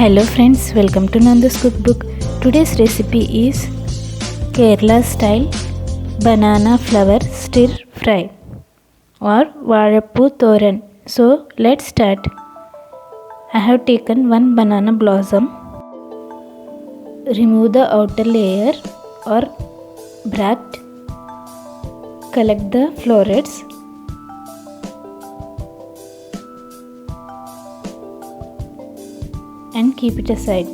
Hello friends, welcome to Nanda's cookbook. Today's recipe is Kerala style banana flower stir fry or Vazhapoo thoran. So let's start. I have taken one banana blossom. Remove the outer layer or bract. Collect the florets. And keep it aside.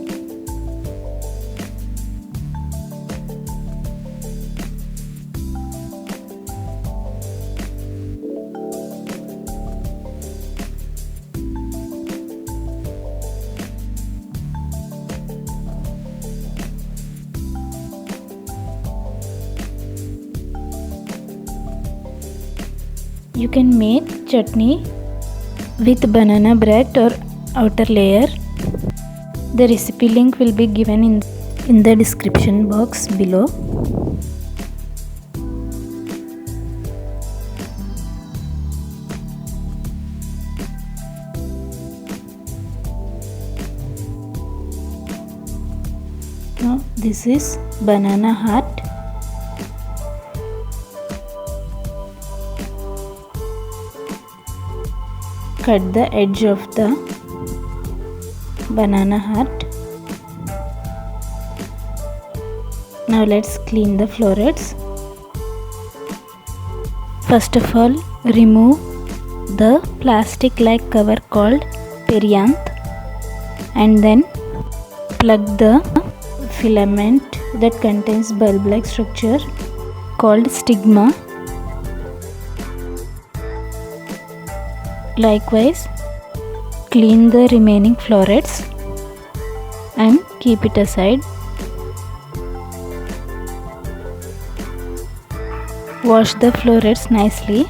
You can make chutney with banana bract or outer layer. The recipe link will be given in the description box below. Now this is banana heart. Cut the edge of the banana heart. Now let's clean the florets. First of all, remove the plastic like cover called perianth and then plug the filament that contains bulb like structure called stigma. Likewise, clean the remaining florets and keep it aside. Wash the florets nicely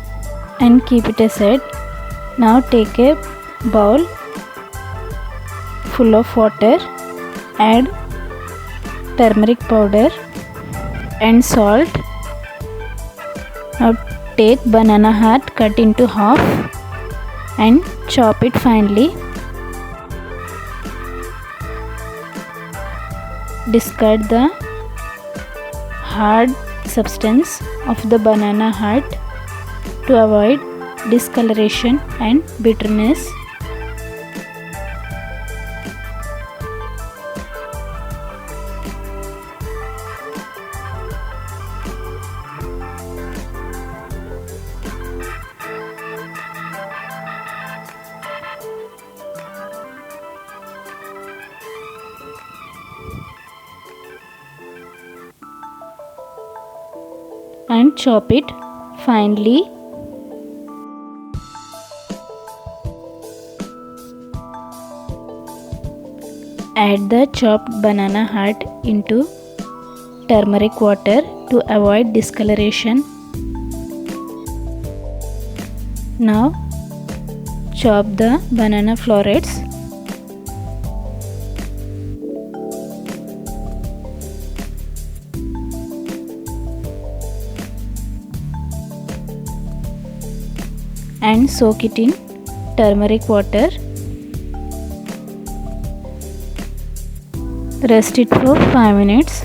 and keep it aside. Now take a bowl full of water, add turmeric powder and salt. Now take banana heart, cut into half and chop it finely. Discard the hard substance of the banana heart to avoid discoloration and bitterness. And chop it finely. Add the chopped banana heart into turmeric water to avoid discoloration. Now chop the banana florets. And soak it in turmeric water. Rest it for 5 minutes.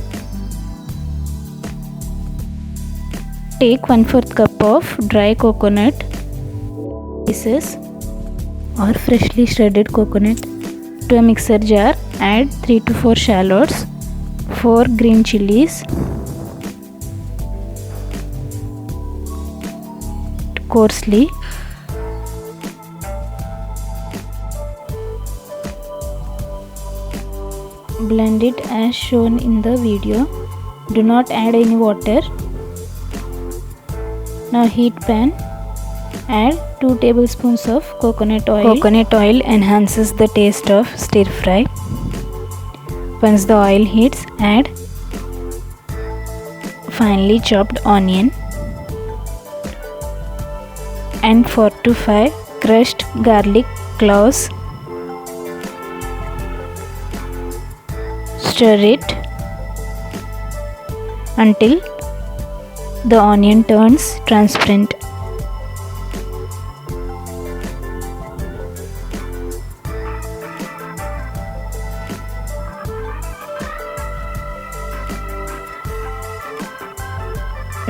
Take 1/4 cup of dry coconut pieces or freshly shredded coconut to a mixer jar. Add 3 to 4 shallots, 4 green chillies, coarsely. Blend it as shown in the video. Do not add any water. Now heat pan. Add 2 tablespoons of coconut oil. Coconut oil enhances the taste of stir fry. Once the oil heats, add finely chopped onion and 4 to 5 crushed garlic cloves. Stir it until the onion turns transparent.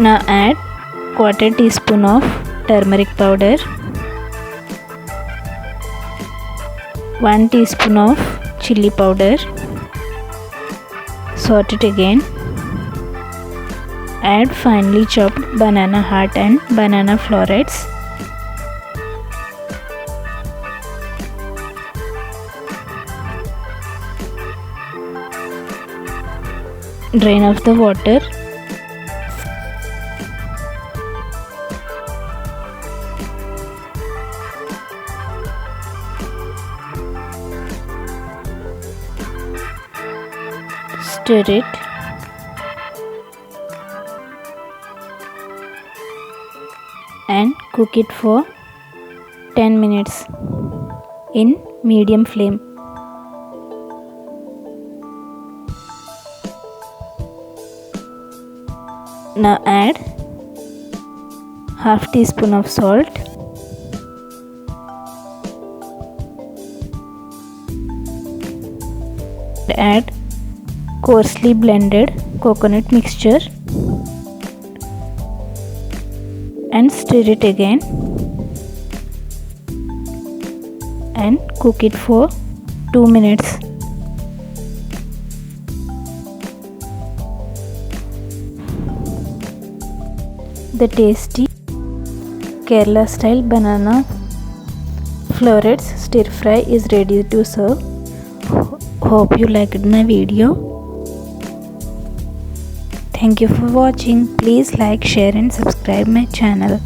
Now add quarter teaspoon of turmeric powder, 1 teaspoon of chilli powder. Sort it again. Add finely chopped banana heart and banana florets. Drain off the water. Stir it. And cook it for 10 minutes in medium flame. Now add half teaspoon of salt, add coarsely blended coconut mixture and stir it again and cook it for 2 minutes. The tasty Kerala style banana florets stir fry is ready to serve. Hope you liked my video. Thank you for watching. Please like, share and subscribe my channel.